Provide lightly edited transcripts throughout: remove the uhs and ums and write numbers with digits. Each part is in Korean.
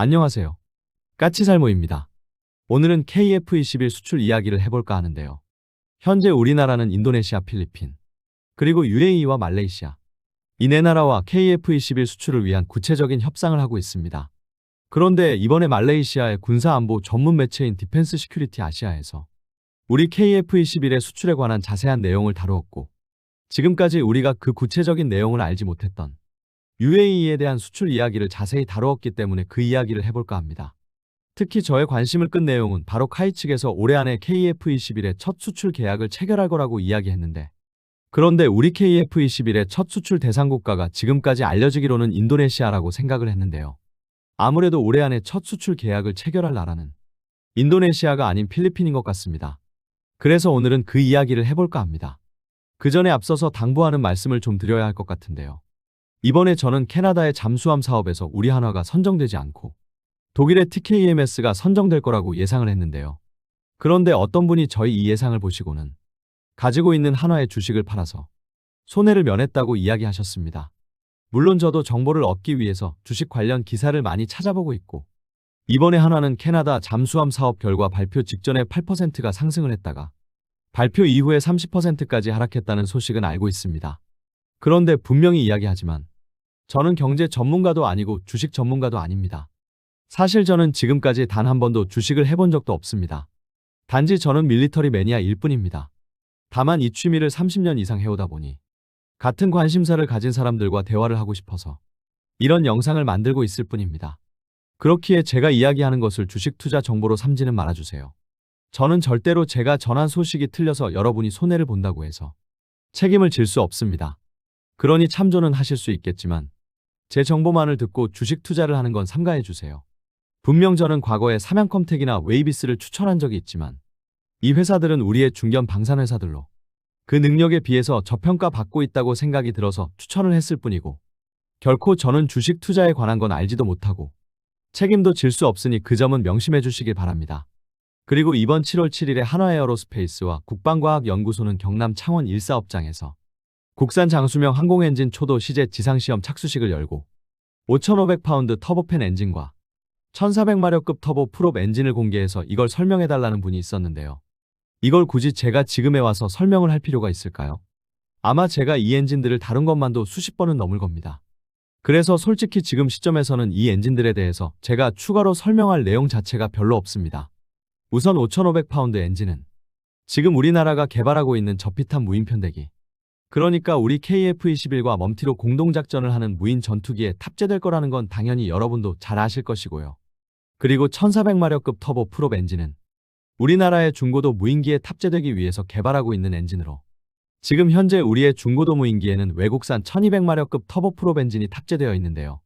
안녕하세요. 까치살모입니다. 오늘은 KF21 수출 이야기를 해볼까 하는데요. 현재 우리나라는 인도네시아, 필리핀, 그리고 UAE와 말레이시아, 이 네 나라와 KF21 수출을 위한 구체적인 협상을 하고 있습니다. 그런데 이번에 말레이시아의 군사안보 전문 매체인 디펜스 시큐리티 아시아에서 우리 KF21의 수출에 관한 자세한 내용을 다루었고, 지금까지 우리가 그 구체적인 내용을 알지 못했던 UAE에 대한 수출 이야기를 자세히 다루었기 때문에 그 이야기를 해볼까 합니다. 특히 저의 관심을 끈 내용은 바로 카이 측에서 올해 안에 KF21의 첫 수출 계약을 체결할 거라고 이야기했는데, 그런데 우리 KF21의 첫 수출 대상 국가가 지금까지 알려지기로는 인도네시아라고 생각을 했는데요. 아무래도 올해 안에 첫 수출 계약을 체결할 나라는 인도네시아가 아닌 필리핀인 것 같습니다. 그래서 오늘은 그 이야기를 해볼까 합니다. 그 전에 앞서서 당부하는 말씀을 좀 드려야 할 것 같은데요. 이번에 저는 캐나다의 잠수함 사업에서 우리 한화가 선정되지 않고 독일의 TKMS가 선정될 거라고 예상을 했는데요. 그런데 어떤 분이 저희 이 예상을 보시고는 가지고 있는 한화의 주식을 팔아서 손해를 면했다고 이야기하셨습니다. 물론 저도 정보를 얻기 위해서 주식 관련 기사를 많이 찾아보고 있고, 이번에 한화는 캐나다 잠수함 사업 결과 발표 직전에 8%가 상승을 했다가 발표 이후에 30%까지 하락했다는 소식은 알고 있습니다. 그런데 분명히 이야기하지만 저는 경제 전문가도 아니고 주식 전문가도 아닙니다. 사실 저는 지금까지 단 한 번도 주식을 해본 적도 없습니다. 단지 저는 밀리터리 매니아일 뿐입니다. 다만 이 취미를 30년 이상 해오다 보니 같은 관심사를 가진 사람들과 대화를 하고 싶어서 이런 영상을 만들고 있을 뿐입니다. 그렇기에 제가 이야기하는 것을 주식 투자 정보로 삼지는 말아주세요. 저는 절대로 제가 전한 소식이 틀려서 여러분이 손해를 본다고 해서 책임을 질 수 없습니다. 그러니 참조는 하실 수 있겠지만 제 정보만을 듣고 주식 투자를 하는 건 삼가해 주세요. 분명 저는 과거에 삼양컴텍이나 웨이비스를 추천한 적이 있지만 이 회사들은 우리의 중견 방산회사들로 그 능력에 비해서 저평가 받고 있다고 생각이 들어서 추천을 했을 뿐이고, 결코 저는 주식 투자에 관한 건 알지도 못하고 책임도 질 수 없으니 그 점은 명심해 주시길 바랍니다. 그리고 이번 7월 7일에 한화에어로스페이스와 국방과학연구소는 경남 창원 1사업장에서 국산 장수명 항공엔진 초도 시제 지상시험 착수식을 열고 5,500파운드 터보팬 엔진과 1,400마력급 터보 풀업 엔진을 공개해서 이걸 설명해달라는 분이 있었는데요. 이걸 굳이 제가 지금에 와서 설명을 할 필요가 있을까요? 아마 제가 이 엔진들을 다룬 것만도 수십 번은 넘을 겁니다. 그래서 솔직히 지금 시점에서는 이 엔진들에 대해서 제가 추가로 설명할 내용 자체가 별로 없습니다. 우선 5,500파운드 엔진은 지금 우리나라가 개발하고 있는 저피탄 무인 편대기, 그러니까 우리 KF21과 멈티로 공동작전을 하는 무인 전투기에 탑재될 거라는 건 당연히 여러분도 잘 아실 것이고요. 그리고 1,400마력급 터보 풀업 엔진은 우리나라의 중고도 무인기에 탑재되기 위해서 개발하고 있는 엔진으로, 지금 현재 우리의 중고도 무인기에는 외국산 1,200마력급 터보 풀업 엔진이 탑재되어 있는데요.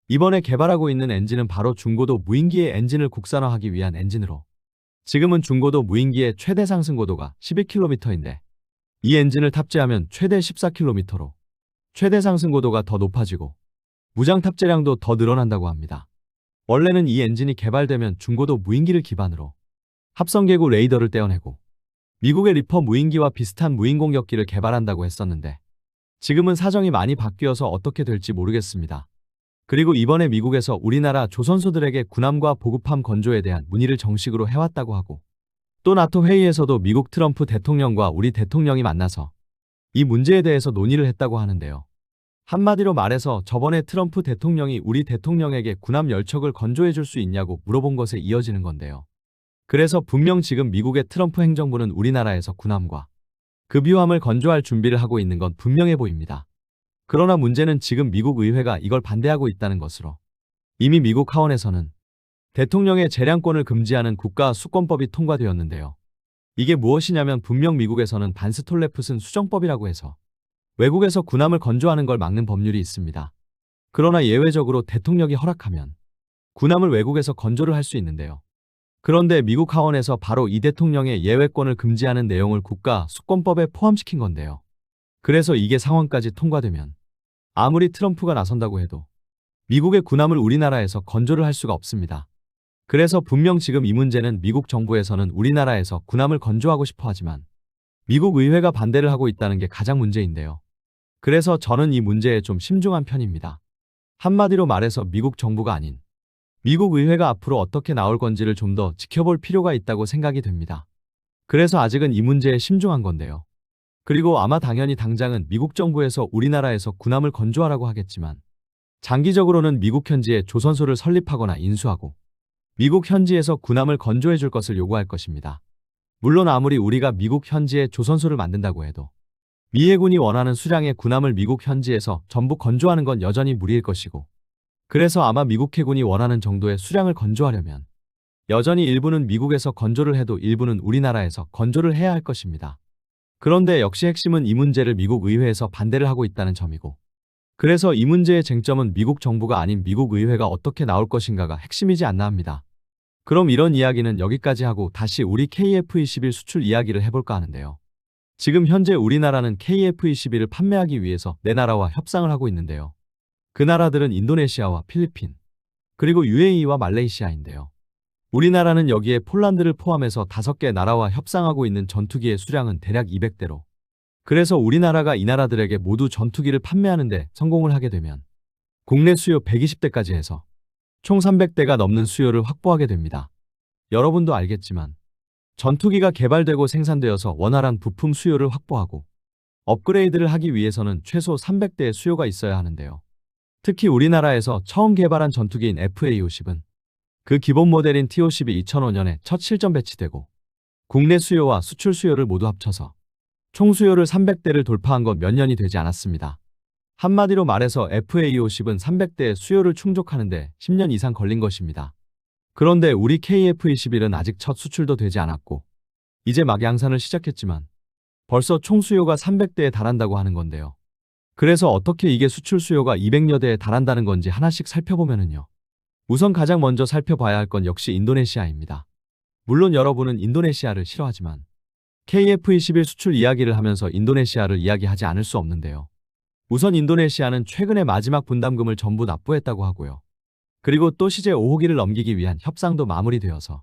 이번에 개발하고 있는 엔진은 바로 중고도 무인기의 엔진을 국산화하기 위한 엔진으로, 지금은 중고도 무인기의 최대 상승고도가 11km인데 이 엔진을 탑재하면 최대 14km로 최대 상승고도가 더 높아지고 무장 탑재량도 더 늘어난다고 합니다. 원래는 이 엔진이 개발되면 중고도 무인기를 기반으로 합성계구 레이더를 떼어내고 미국의 리퍼 무인기와 비슷한 무인 공격기를 개발한다고 했었는데, 지금은 사정이 많이 바뀌어서 어떻게 될지 모르겠습니다. 그리고 이번에 미국에서 우리나라 조선소들에게 군함과 보급함 건조에 대한 문의를 정식으로 해왔다고 하고, 또 나토 회의에서도 미국 트럼프 대통령과 우리 대통령이 만나서 이 문제에 대해서 논의를 했다고 하는데요. 한마디로 말해서 저번에 트럼프 대통령이 우리 대통령에게 군함 10척을 건조해 줄 수 있냐고 물어본 것에 이어지는 건데요. 그래서 분명 지금 미국의 트럼프 행정부는 우리나라에서 군함과 급유함을 건조할 준비를 하고 있는 건 분명해 보입니다. 그러나 문제는 지금 미국 의회가 이걸 반대하고 있다는 것으로, 이미 미국 하원에서는 대통령의 재량권을 금지하는 국가수권법이 통과되었는데요. 이게 무엇이냐면 분명 미국에서는 반스톨레프슨 수정법이라고 해서 외국에서 군함을 건조하는 걸 막는 법률이 있습니다. 그러나 예외적으로 대통령이 허락하면 군함을 외국에서 건조를 할 수 있는데요. 그런데 미국 하원에서 바로 이 대통령의 예외권을 금지하는 내용을 국가수권법에 포함시킨 건데요. 그래서 이게 상원까지 통과되면 아무리 트럼프가 나선다고 해도 미국의 군함을 우리나라에서 건조를 할 수가 없습니다. 그래서 분명 지금 이 문제는 미국 정부에서는 우리나라에서 군함을 건조하고 싶어 하지만 미국 의회가 반대를 하고 있다는 게 가장 문제인데요. 그래서 저는 이 문제에 좀 심중한 편입니다. 한마디로 말해서 미국 정부가 아닌 미국 의회가 앞으로 어떻게 나올 건지를 좀 더 지켜볼 필요가 있다고 생각이 됩니다. 그래서 아직은 이 문제에 심중한 건데요. 그리고 아마 당연히 당장은 미국 정부에서 우리나라에서 군함을 건조하라고 하겠지만 장기적으로는 미국 현지에 조선소를 설립하거나 인수하고 미국 현지에서 군함을 건조해 줄 것을 요구할 것입니다. 물론 아무리 우리가 미국 현지에 조선소를 만든다고 해도 미 해군이 원하는 수량의 군함을 미국 현지에서 전부 건조하는 건 여전히 무리일 것이고, 그래서 아마 미국 해군이 원하는 정도의 수량을 건조하려면 여전히 일부는 미국에서 건조를 해도 일부는 우리나라에서 건조를 해야 할 것입니다. 그런데 역시 핵심은 이 문제를 미국 의회에서 반대를 하고 있다는 점이고, 그래서 이 문제의 쟁점은 미국 정부가 아닌 미국 의회가 어떻게 나올 것인가가 핵심이지 않나 합니다. 그럼 이런 이야기는 여기까지 하고 다시 우리 KF-21 수출 이야기를 해볼까 하는데요. 지금 현재 우리나라는 KF-21을 판매하기 위해서 네 나라와 협상을 하고 있는데요. 그 나라들은 인도네시아와 필리핀, 그리고 UAE와 말레이시아인데요. 우리나라는 여기에 폴란드를 포함해서 5개 나라와 협상하고 있는 전투기의 수량은 대략 200대로. 그래서 우리나라가 이 나라들에게 모두 전투기를 판매하는데 성공을 하게 되면 국내 수요 120대까지 해서 총 300대가 넘는 수요를 확보하게 됩니다. 여러분도 알겠지만 전투기가 개발되고 생산되어서 원활한 부품 수요를 확보하고 업그레이드를 하기 위해서는 최소 300대의 수요가 있어야 하는데요. 특히 우리나라에서 처음 개발한 전투기인 FA-50은 그 기본 모델인 T-50이 2005년에 첫 실전 배치되고 국내 수요와 수출 수요를 모두 합쳐서 총 수요를 300대를 돌파한 건 몇 년이 되지 않았습니다. 한마디로 말해서 FA-50은 300대의 수요를 충족하는데 10년 이상 걸린 것입니다. 그런데 우리 KF-21은 아직 첫 수출도 되지 않았고 이제 막 양산을 시작했지만 벌써 총 수요가 300대에 달한다고 하는 건데요. 그래서 어떻게 이게 수출 수요가 200여 대에 달한다는 건지 하나씩 살펴보면은요. 우선 가장 먼저 살펴봐야 할 건 역시 인도네시아입니다. 물론 여러분은 인도네시아를 싫어하지만 KF-21 수출 이야기를 하면서 인도네시아를 이야기하지 않을 수 없는데요. 우선 인도네시아는 최근에 마지막 분담금을 전부 납부했다고 하고요. 그리고 또 시제 5호기를 넘기기 위한 협상도 마무리되어서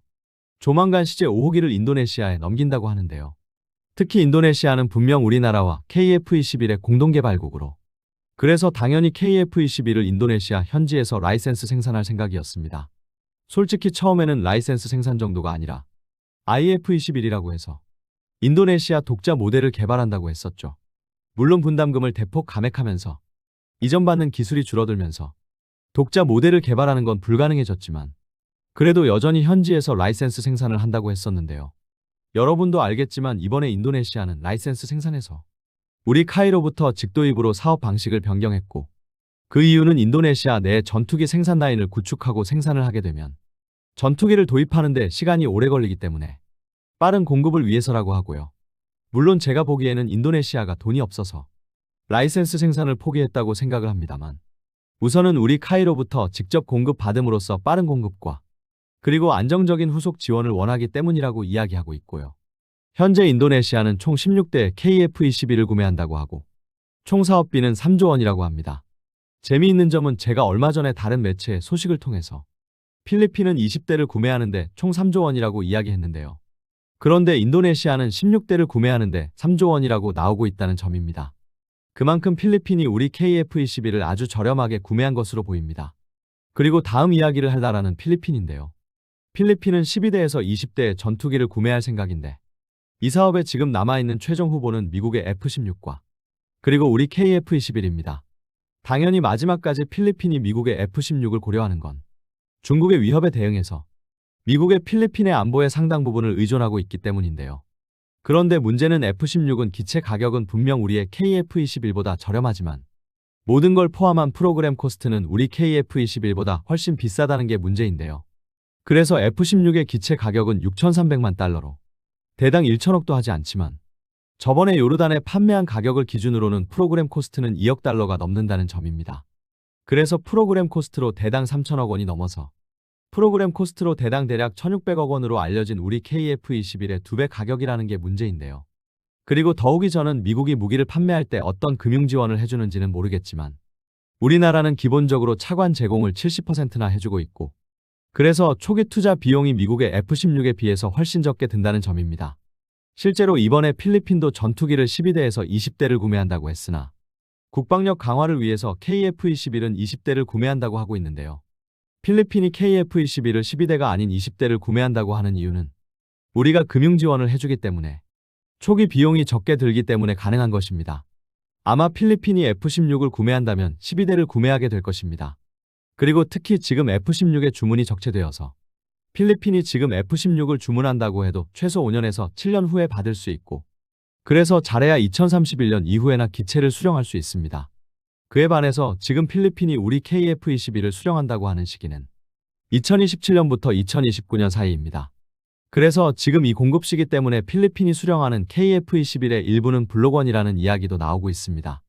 조만간 시제 5호기를 인도네시아에 넘긴다고 하는데요. 특히 인도네시아는 분명 우리나라와 KF-21의 공동개발국으로, 그래서 당연히 KF-21을 인도네시아 현지에서 라이센스 생산할 생각이었습니다. 솔직히 처음에는 라이센스 생산 정도가 아니라 IF-21이라고 해서 인도네시아 독자 모델을 개발한다고 했었죠. 물론 분담금을 대폭 감액하면서 이전 받는 기술이 줄어들면서 독자 모델을 개발하는 건 불가능해졌지만 그래도 여전히 현지에서 라이센스 생산을 한다고 했었는데요. 여러분도 알겠지만 이번에 인도네시아는 라이센스 생산에서 우리 카이로부터 직도입으로 사업 방식을 변경했고, 그 이유는 인도네시아 내 전투기 생산 라인을 구축하고 생산을 하게 되면 전투기를 도입하는데 시간이 오래 걸리기 때문에 빠른 공급을 위해서라고 하고요. 물론 제가 보기에는 인도네시아가 돈이 없어서 라이센스 생산을 포기했다고 생각을 합니다만, 우선은 우리 카이로부터 직접 공급받음으로써 빠른 공급과 그리고 안정적인 후속 지원을 원하기 때문이라고 이야기하고 있고요. 현재 인도네시아는 총 16대 KF-21을 구매한다고 하고 총 사업비는 3조 원이라고 합니다. 재미있는 점은 제가 얼마 전에 다른 매체의 소식을 통해서 필리핀은 20대를 구매하는데 총 3조 원이라고 이야기했는데요. 그런데 인도네시아는 16대를 구매하는데 3조 원이라고 나오고 있다는 점입니다. 그만큼 필리핀이 우리 KF-21을 아주 저렴하게 구매한 것으로 보입니다. 그리고 다음 이야기를 할 나라는 필리핀인데요. 필리핀은 12대에서 20대의 전투기를 구매할 생각인데 이 사업에 지금 남아있는 최종 후보는 미국의 F-16과 그리고 우리 KF-21입니다. 당연히 마지막까지 필리핀이 미국의 F-16을 고려하는 건 중국의 위협에 대응해서 미국의 필리핀의 안보의 상당 부분을 의존하고 있기 때문인데요. 그런데 문제는 F-16은 기체 가격은 분명 우리의 KF-21보다 저렴하지만 모든 걸 포함한 프로그램 코스트는 우리 KF-21보다 훨씬 비싸다는 게 문제인데요. 그래서 F-16의 기체 가격은 6,300만 달러로 대당 1천억도 하지 않지만 저번에 요르단에 판매한 가격을 기준으로는 프로그램 코스트는 2억 달러가 넘는다는 점입니다. 그래서 프로그램 코스트로 대당 3천억 원이 넘어서 프로그램 코스트로 대당 대략 1,600억 원으로 알려진 우리 KF-21의 2배 가격이라는 게 문제인데요. 그리고 더욱이 저는 미국이 무기를 판매할 때 어떤 금융 지원을 해주는지는 모르겠지만 우리나라는 기본적으로 차관 제공을 70%나 해주고 있고, 그래서 초기 투자 비용이 미국의 F-16에 비해서 훨씬 적게 든다는 점입니다. 실제로 이번에 필리핀도 전투기를 12대에서 20대를 구매한다고 했으나 국방력 강화를 위해서 KF-21은 20대를 구매한다고 하고 있는데요. 필리핀이 KF-21을 12대가 아닌 20대를 구매한다고 하는 이유는 우리가 금융 지원을 해주기 때문에 초기 비용이 적게 들기 때문에 가능한 것입니다. 아마 필리핀이 F-16을 구매한다면 12대를 구매하게 될 것입니다. 그리고 특히 지금 F-16의 주문이 적체되어서 필리핀이 지금 F-16을 주문한다고 해도 최소 5년에서 7년 후에 받을 수 있고, 그래서 잘해야 2031년 이후에나 기체를 수령할 수 있습니다. 그에 반해서 지금 필리핀이 우리 KF-21을 수령한다고 하는 시기는 2027년부터 2029년 사이입니다. 그래서 지금 이 공급 시기 때문에 필리핀이 수령하는 KF-21의 일부는 블록원이라는 이야기도 나오고 있습니다.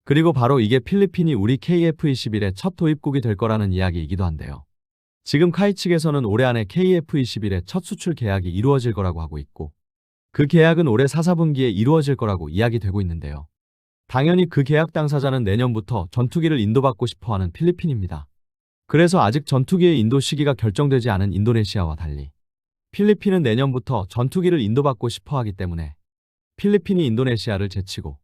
그리고 바로 이게 필리핀이 우리 KF-21의 첫 도입국이 될 거라는 이야기이기도 한데요. 지금 카이 측에서는 올해 안에 KF-21의 첫 수출 계약이 이루어질 거라고 하고 있고, 그 계약은 올해 4, 4분기에 이루어질 거라고 이야기되고 있는데요. 당연히 그 계약 당사자는 내년부터 전투기를 인도받고 싶어하는 필리핀입니다. 그래서 아직 전투기의 인도 시기가 결정되지 않은 인도네시아와 달리 필리핀은 내년부터 전투기를 인도받고 싶어하기 때문에 필리핀이 인도네시아를 제치고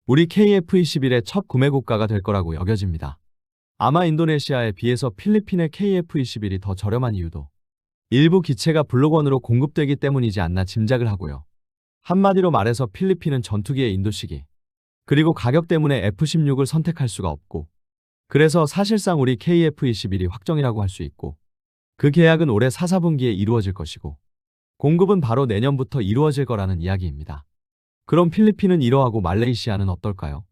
우리 KF-21의 첫 구매 국가가 될 거라고 여겨집니다. 아마 인도네시아에 비해서 필리핀의 KF-21이 더 저렴한 이유도 일부 기체가 블록원으로 공급되기 때문이지 않나 짐작을 하고요. 한마디로 말해서 필리핀은 전투기의 인도 시기, 그리고 가격 때문에 F-16을 선택할 수가 없고, 그래서 사실상 우리 KF-21이 확정이라고 할 수 있고, 그 계약은 올해 4, 4분기에 이루어질 것이고, 공급은 바로 내년부터 이루어질 거라는 이야기입니다. 그럼 필리핀은 이러하고 말레이시아는 어떨까요?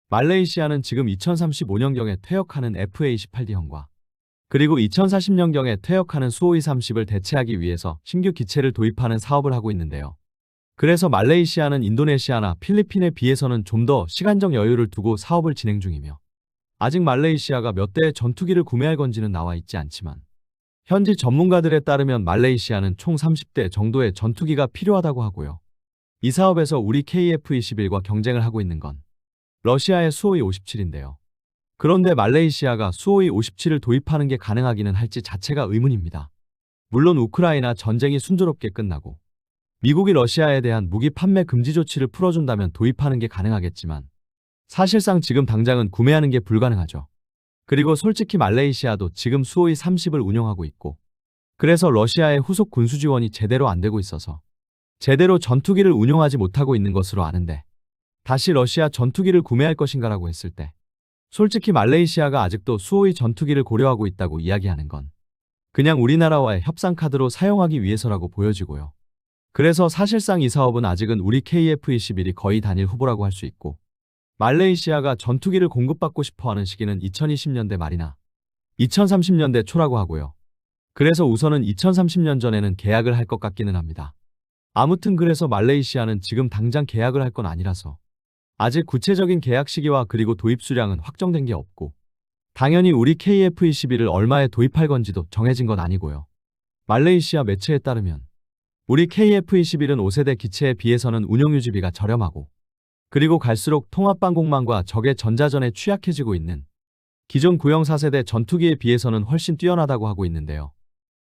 말레이시아는 지금 2035년경에 퇴역하는 FA-18D형과 그리고 2040년경에 퇴역하는 수호이-30을 대체하기 위해서 신규 기체를 도입하는 사업을 하고 있는데요. 그래서 말레이시아는 인도네시아나 필리핀에 비해서는 좀 더 시간적 여유를 두고 사업을 진행 중이며, 아직 말레이시아가 몇 대의 전투기를 구매할 건지는 나와 있지 않지만 현지 전문가들에 따르면 말레이시아는 총 30대 정도의 전투기가 필요하다고 하고요. 이 사업에서 우리 KF-21과 경쟁을 하고 있는 건 러시아의 수호이-57인데요. 그런데 말레이시아가 수호이-57을 도입하는 게 가능하기는 할지 자체가 의문입니다. 물론 우크라이나 전쟁이 순조롭게 끝나고 미국이 러시아에 대한 무기 판매 금지 조치를 풀어준다면 도입하는 게 가능하겠지만 사실상 지금 당장은 구매하는 게 불가능하죠. 그리고 솔직히 말레이시아도 지금 수호이-30을 운영하고 있고, 그래서 러시아의 후속 군수 지원이 제대로 안 되고 있어서 제대로 전투기를 운용하지 못하고 있는 것으로 아는데, 다시 러시아 전투기를 구매할 것인가라고 했을 때 솔직히 말레이시아가 아직도 수호이 전투기를 고려하고 있다고 이야기하는 건 그냥 우리나라와의 협상 카드로 사용하기 위해서라고 보여지고요. 그래서 사실상 이 사업은 아직은 우리 KF-21이 거의 단일 후보라고 할 수 있고, 말레이시아가 전투기를 공급받고 싶어하는 시기는 2020년대 말이나 2030년대 초라고 하고요. 그래서 우선은 2030년 전에는 계약을 할 것 같기는 합니다. 아무튼 그래서 말레이시아는 지금 당장 계약을 할 건 아니라서 아직 구체적인 계약 시기와 그리고 도입 수량은 확정된 게 없고, 당연히 우리 KF-21을 얼마에 도입할 건지도 정해진 건 아니고요. 말레이시아 매체에 따르면 우리 KF-21은 5세대 기체에 비해서는 운영유지비가 저렴하고, 그리고 갈수록 통합방공망과 적의 전자전에 취약해지고 있는 기존 구형 4세대 전투기에 비해서는 훨씬 뛰어나다고 하고 있는데요.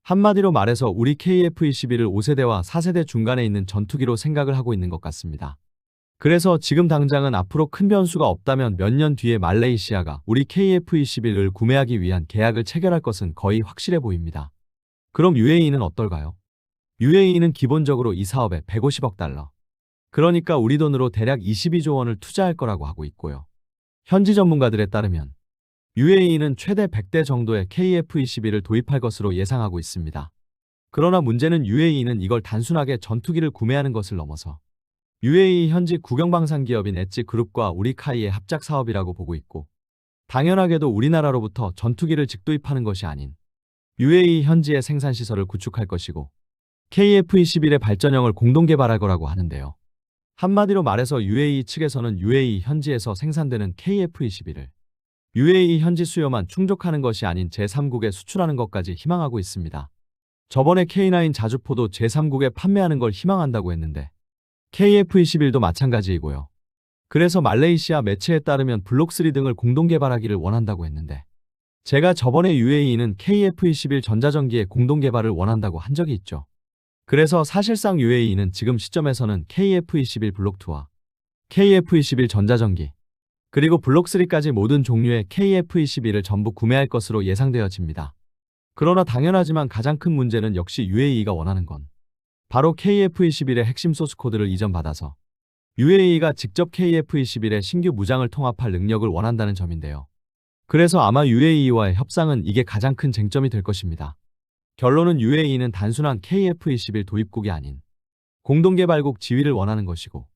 한마디로 말해서 우리 KF-21을 5세대와 4세대 중간에 있는 전투기로 생각을 하고 있는 것 같습니다. 그래서 지금 당장은 앞으로 큰 변수가 없다면 몇 년 뒤에 말레이시아가 우리 KF-21을 구매하기 위한 계약을 체결할 것은 거의 확실해 보입니다. 그럼 UAE는 어떨까요? UAE는 기본적으로 이 사업에 150억 달러, 그러니까 우리 돈으로 대략 22조 원을 투자할 거라고 하고 있고요. 현지 전문가들에 따르면 UAE는 최대 100대 정도의 KF-21을 도입할 것으로 예상하고 있습니다. 그러나 문제는 UAE는 이걸 단순하게 전투기를 구매하는 것을 넘어서 UAE 현지 국영방산기업인 엣지그룹과 우리카이의 합작 사업이라고 보고 있고, 당연하게도 우리나라로부터 전투기를 직도입하는 것이 아닌 UAE 현지의 생산시설을 구축할 것이고, KF-21의 발전형을 공동 개발할 거라고 하는데요. 한마디로 말해서 UAE 측에서는 UAE 현지에서 생산되는 KF-21을 UAE 현지 수요만 충족하는 것이 아닌 제3국에 수출하는 것까지 희망하고 있습니다. 저번에 K9 자주포도 제3국에 판매하는 걸 희망한다고 했는데 KF-21도 마찬가지이고요. 그래서 말레이시아 매체에 따르면 블록3 등을 공동 개발하기를 원한다고 했는데, 제가 저번에 UAE는 KF-21 전자전기의 공동 개발을 원한다고 한 적이 있죠. 그래서 사실상 UAE는 지금 시점에서는 KF-21 블록2와 KF-21 전자전기, 그리고 블록3까지 모든 종류의 KF-21을 전부 구매할 것으로 예상되어집니다. 그러나 당연하지만 가장 큰 문제는 역시 UAE가 원하는 건 바로 KF-21의 핵심 소스 코드를 이전받아서 UAE가 직접 KF-21의 신규 무장을 통합할 능력을 원한다는 점인데요. 그래서 아마 UAE와의 협상은 이게 가장 큰 쟁점이 될 것입니다. 결론은 UAE는 단순한 KF-21 도입국이 아닌 공동개발국 지위를 원하는 것이고,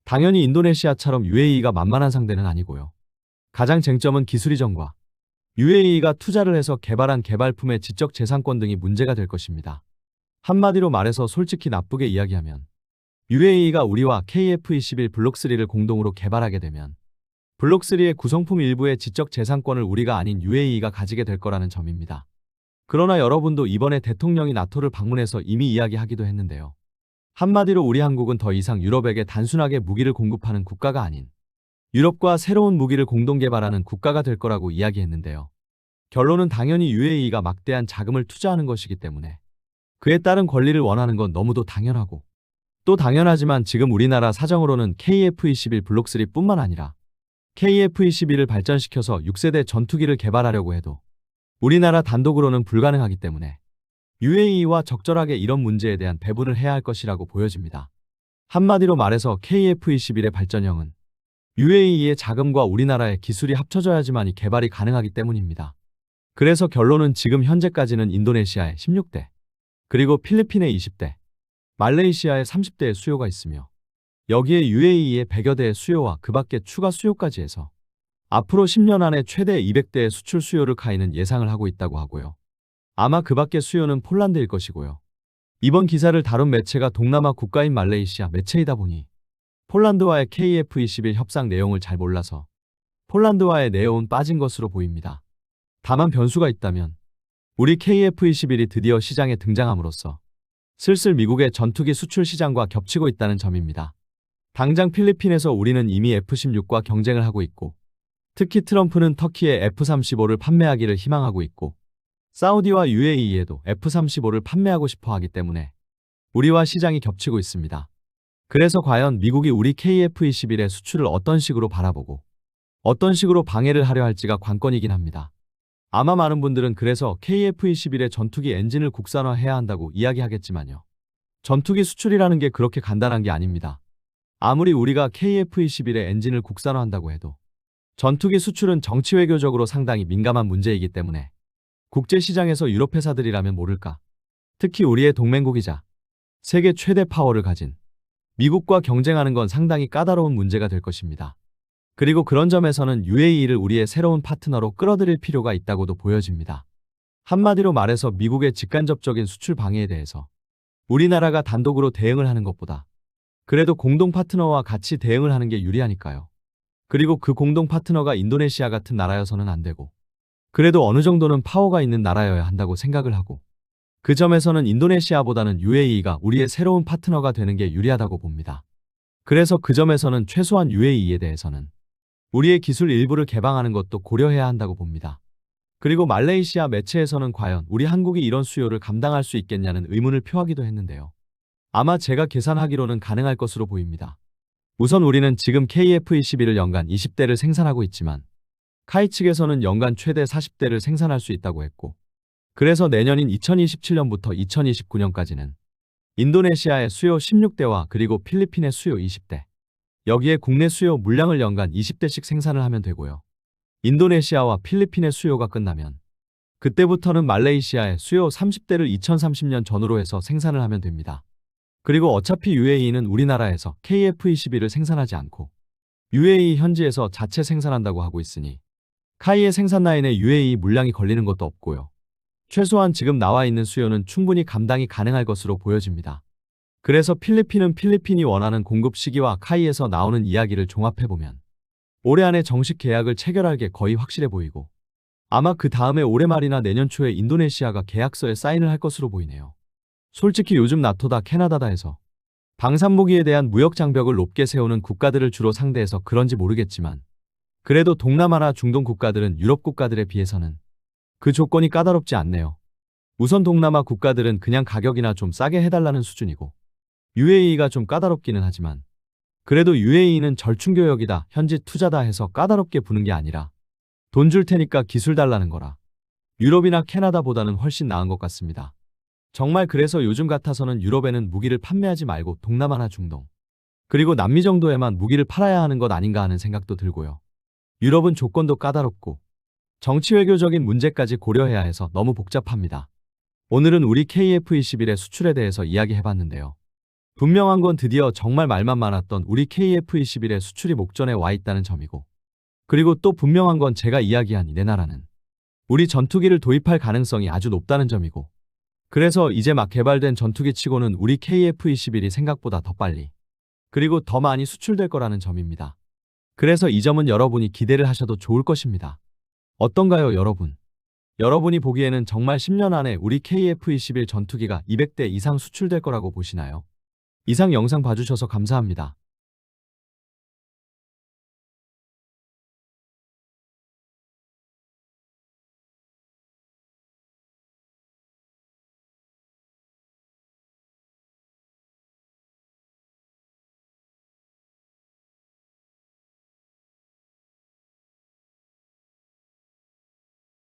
당연히 인도네시아처럼 UAE가 만만한 상대는 아니고요. 가장 쟁점은 기술 이전과 UAE가 투자를 해서 개발한 개발품의 지적 재산권 등이 문제가 될 것입니다. 한마디로 말해서 솔직히 나쁘게 이야기하면 UAE가 우리와 KF-21 블록3를 공동으로 개발하게 되면 블록3의 구성품 일부의 지적 재산권을 우리가 아닌 UAE가 가지게 될 거라는 점입니다. 그러나 여러분도 이번에 대통령이 나토를 방문해서 이미 이야기하기도 했는데요. 한마디로 우리 한국은 더 이상 유럽에게 단순하게 무기를 공급하는 국가가 아닌 유럽과 새로운 무기를 공동 개발하는 국가가 될 거라고 이야기했는데요. 결론은 당연히 UAE가 막대한 자금을 투자하는 것이기 때문에 그에 따른 권리를 원하는 건 너무도 당연하고, 또 당연하지만 지금 우리나라 사정으로는 KF-21 블록3 뿐만 아니라 KF-21을 발전시켜서 6세대 전투기를 개발하려고 해도 우리나라 단독으로는 불가능하기 때문에 UAE와 적절하게 이런 문제에 대한 배분을 해야 할 것이라고 보여집니다. 한마디로 말해서 KF-21의 발전형은 UAE의 자금과 우리나라의 기술이 합쳐져야지만이 개발이 가능하기 때문입니다. 그래서 결론은 지금 현재까지는 인도네시아의 16대, 그리고 필리핀의 20대, 말레이시아의 30대의 수요가 있으며 여기에 UAE의 100여 대의 수요와 그 밖에 추가 수요까지 해서 앞으로 10년 안에 최대 200대의 수출 수요를 카이는 예상을 하고 있다고 하고요. 아마 그 밖의 수요는 폴란드일 것이고요. 이번 기사를 다룬 매체가 동남아 국가인 말레이시아 매체이다 보니 폴란드와의 KF-21 협상 내용을 잘 몰라서 폴란드와의 내용은 빠진 것으로 보입니다. 다만 변수가 있다면 우리 KF-21이 드디어 시장에 등장함으로써 슬슬 미국의 전투기 수출 시장과 겹치고 있다는 점입니다. 당장 필리핀에서 우리는 이미 F-16과 경쟁을 하고 있고, 특히 트럼프는 터키에 F-35를 판매하기를 희망하고 있고, 사우디와 UAE에도 F-35를 판매하고 싶어 하기 때문에 우리와 시장이 겹치고 있습니다. 그래서 과연 미국이 우리 KF-21의 수출을 어떤 식으로 바라보고 어떤 식으로 방해를 하려 할지가 관건이긴 합니다. 아마 많은 분들은 그래서 KF-21의 전투기 엔진을 국산화해야 한다고 이야기하겠지만요. 전투기 수출이라는 게 그렇게 간단한 게 아닙니다. 아무리 우리가 KF-21의 엔진을 국산화한다고 해도 전투기 수출은 정치 외교적으로 상당히 민감한 문제이기 때문에 국제시장에서 유럽 회사들이라면 모를까, 특히 우리의 동맹국이자 세계 최대 파워를 가진 미국과 경쟁하는 건 상당히 까다로운 문제가 될 것입니다. 그리고 그런 점에서는 UAE를 우리의 새로운 파트너로 끌어들일 필요가 있다고도 보여집니다. 한마디로 말해서 미국의 직간접적인 수출 방해에 대해서 우리나라가 단독으로 대응을 하는 것보다 그래도 공동 파트너와 같이 대응을 하는 게 유리하니까요. 그리고 그 공동 파트너가 인도네시아 같은 나라여서는 안 되고, 그래도 어느 정도는 파워가 있는 나라여야 한다고 생각을 하고, 그 점에서는 인도네시아보다는 UAE가 우리의 새로운 파트너가 되는 게 유리하다고 봅니다. 그래서 그 점에서는 최소한 UAE에 대해서는 우리의 기술 일부를 개방하는 것도 고려해야 한다고 봅니다. 그리고 말레이시아 매체에서는 과연 우리 한국이 이런 수요를 감당할 수 있겠냐는 의문을 표하기도 했는데요. 아마 제가 계산하기로는 가능할 것으로 보입니다. 우선 우리는 지금 KF-21을 연간 20대를 생산하고 있지만 카이 측에서는 연간 최대 40대를 생산할 수 있다고 했고, 그래서 내년인 2027년부터 2029년까지는 인도네시아의 수요 16대와 그리고 필리핀의 수요 20대, 여기에 국내 수요 물량을 연간 20대씩 생산을 하면 되고요. 인도네시아와 필리핀의 수요가 끝나면 그때부터는 말레이시아의 수요 30대를 2030년 전후로 해서 생산을 하면 됩니다. 그리고 어차피 UAE는 우리나라에서 KF-21을 생산하지 않고 UAE 현지에서 자체 생산한다고 하고 있으니 카이의 생산 라인에 UAE 물량이 걸리는 것도 없고요. 최소한 지금 나와 있는 수요는 충분히 감당이 가능할 것으로 보여집니다. 그래서 필리핀은 필리핀이 원하는 공급 시기와 카이에서 나오는 이야기를 종합해보면 올해 안에 정식 계약을 체결할 게 거의 확실해 보이고, 아마 그 다음에 올해 말이나 내년 초에 인도네시아가 계약서에 사인을 할 것으로 보이네요. 솔직히 요즘 나토다 캐나다다 해서 방산무기에 대한 무역 장벽을 높게 세우는 국가들을 주로 상대해서 그런지 모르겠지만, 그래도 동남아나 중동 국가들은 유럽 국가들에 비해서는 그 조건이 까다롭지 않네요. 우선 동남아 국가들은 그냥 가격이나 좀 싸게 해달라는 수준이고, UAE가 좀 까다롭기는 하지만 그래도 UAE는 절충교역이다, 현지 투자다 해서 까다롭게 부는 게 아니라 돈 줄 테니까 기술 달라는 거라 유럽이나 캐나다보다는 훨씬 나은 것 같습니다. 정말 그래서 요즘 같아서는 유럽에는 무기를 판매하지 말고 동남아나 중동, 그리고 남미 정도에만 무기를 팔아야 하는 것 아닌가 하는 생각도 들고요. 유럽은 조건도 까다롭고 정치 외교적인 문제까지 고려해야 해서 너무 복잡합니다. 오늘은 우리 KF-21의 수출에 대해서 이야기해봤는데요. 분명한 건 드디어 정말 말만 많았던 우리 KF-21의 수출이 목전에 와 있다는 점이고, 그리고 또 분명한 건 제가 이야기한 이 네 나라는 우리 전투기를 도입할 가능성이 아주 높다는 점이고, 그래서 이제 막 개발된 전투기 치고는 우리 KF-21이 생각보다 더 빨리, 그리고 더 많이 수출될 거라는 점입니다. 그래서 이 점은 여러분이 기대를 하셔도 좋을 것입니다. 어떤가요, 여러분? 여러분이 보기에는 정말 10년 안에 우리 KF-21 전투기가 200대 이상 수출될 거라고 보시나요? 이상 영상 봐주셔서 감사합니다.